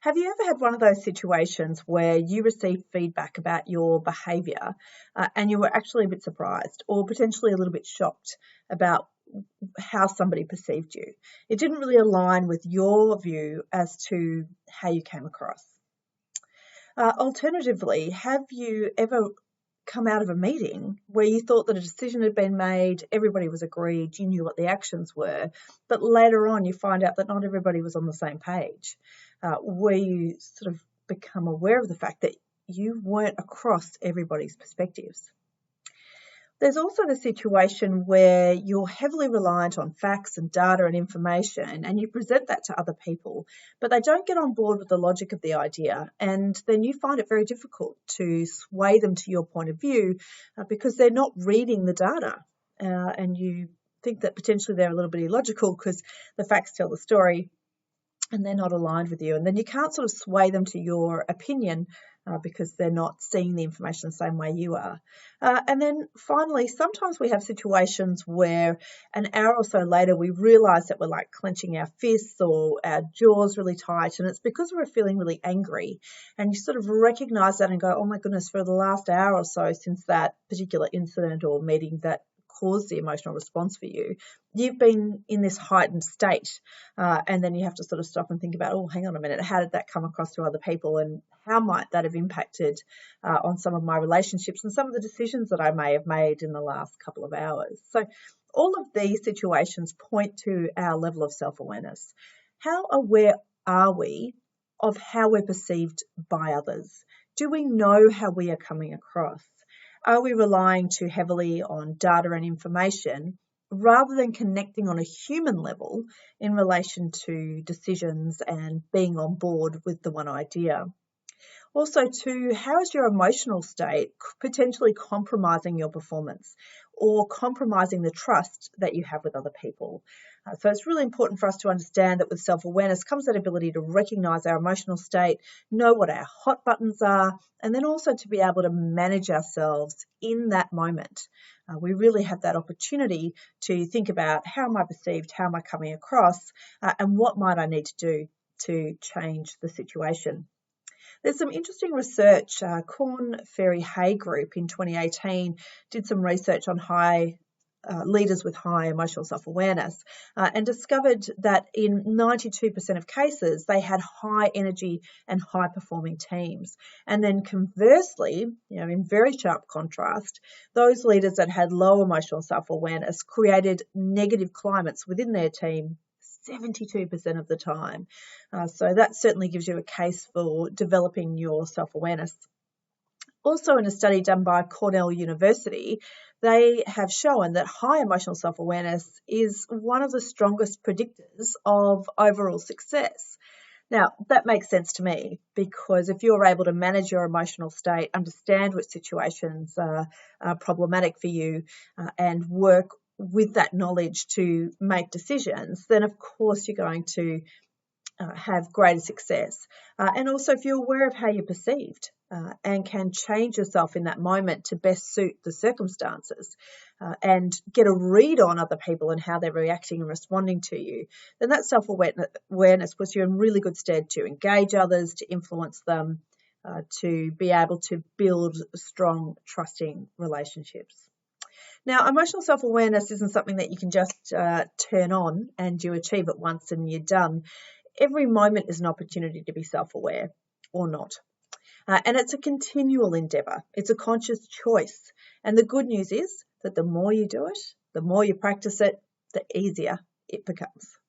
Have you ever had one of those situations where you received feedback about your behaviour and you were actually a bit surprised or potentially a little bit shocked about how somebody perceived you? It didn't really align with your view as to how you came across. Alternatively, have you ever come out of a meeting where you thought that a decision had been made, everybody was agreed, you knew what the actions were, but later on you find out that not everybody was on the same page, where you sort of become aware of the fact that you weren't across everybody's perspectives? There's also the situation where you're heavily reliant on facts and data and information, and you present that to other people, but they don't get on board with the logic of the idea, and then you find it very difficult to sway them to your point of view because they're not reading the data, and you think that potentially they're a little bit illogical because the facts tell the story and they're not aligned with you, and then you can't sort of sway them to your opinion because they're not seeing the information the same way you are. And then finally, sometimes we have situations where an hour or so later we realise that we're like clenching our fists or our jaws really tight, and it's because we're feeling really angry, and you sort of recognise that and go, oh my goodness, for the last hour or so since that particular incident or meeting that caused the emotional response for you, you've been in this heightened state, and then you have to sort of stop and think about, oh, hang on a minute, how did that come across to other people, and how might that have impacted on some of my relationships and some of the decisions that I may have made in the last couple of hours? So all of these situations point to our level of self-awareness. How aware are we of how we're perceived by others? Do we know how we are coming across? Are we relying too heavily on data and information rather than connecting on a human level in relation to decisions and being on board with the one idea? Also, too, how is your emotional state potentially compromising your performance or compromising the trust that you have with other people? So it's really important for us to understand that with self-awareness comes that ability to recognise our emotional state, know what our hot buttons are, and then also to be able to manage ourselves in that moment. We really have that opportunity to think about, how am I perceived, how am I coming across, and what might I need to do to change the situation. There's some interesting research. Korn Ferry Hay Group in 2018 did some research on leaders with high emotional self-awareness and discovered that in 92% of cases they had high energy and high performing teams. And then conversely, in very sharp contrast, those leaders that had low emotional self-awareness created negative climates within their team 72% of the time. So that certainly gives you a case for developing your self-awareness. Also, in a study done by Cornell University, they have shown that high emotional self-awareness is one of the strongest predictors of overall success. Now, that makes sense to me, because if you're able to manage your emotional state, understand which situations are problematic for you, and work with that knowledge to make decisions, then of course you're going to have greater success. And also, if you're aware of how you're perceived and can change yourself in that moment to best suit the circumstances and get a read on other people and how they're reacting and responding to you, then that self-awareness puts you in really good stead to engage others, to influence them, to be able to build strong, trusting relationships. Now, emotional self-awareness isn't something that you can just turn on and you achieve it once and you're done. Every moment is an opportunity to be self-aware or not. And it's a continual endeavour. It's a conscious choice. And the good news is that the more you do it, the more you practice it, the easier it becomes.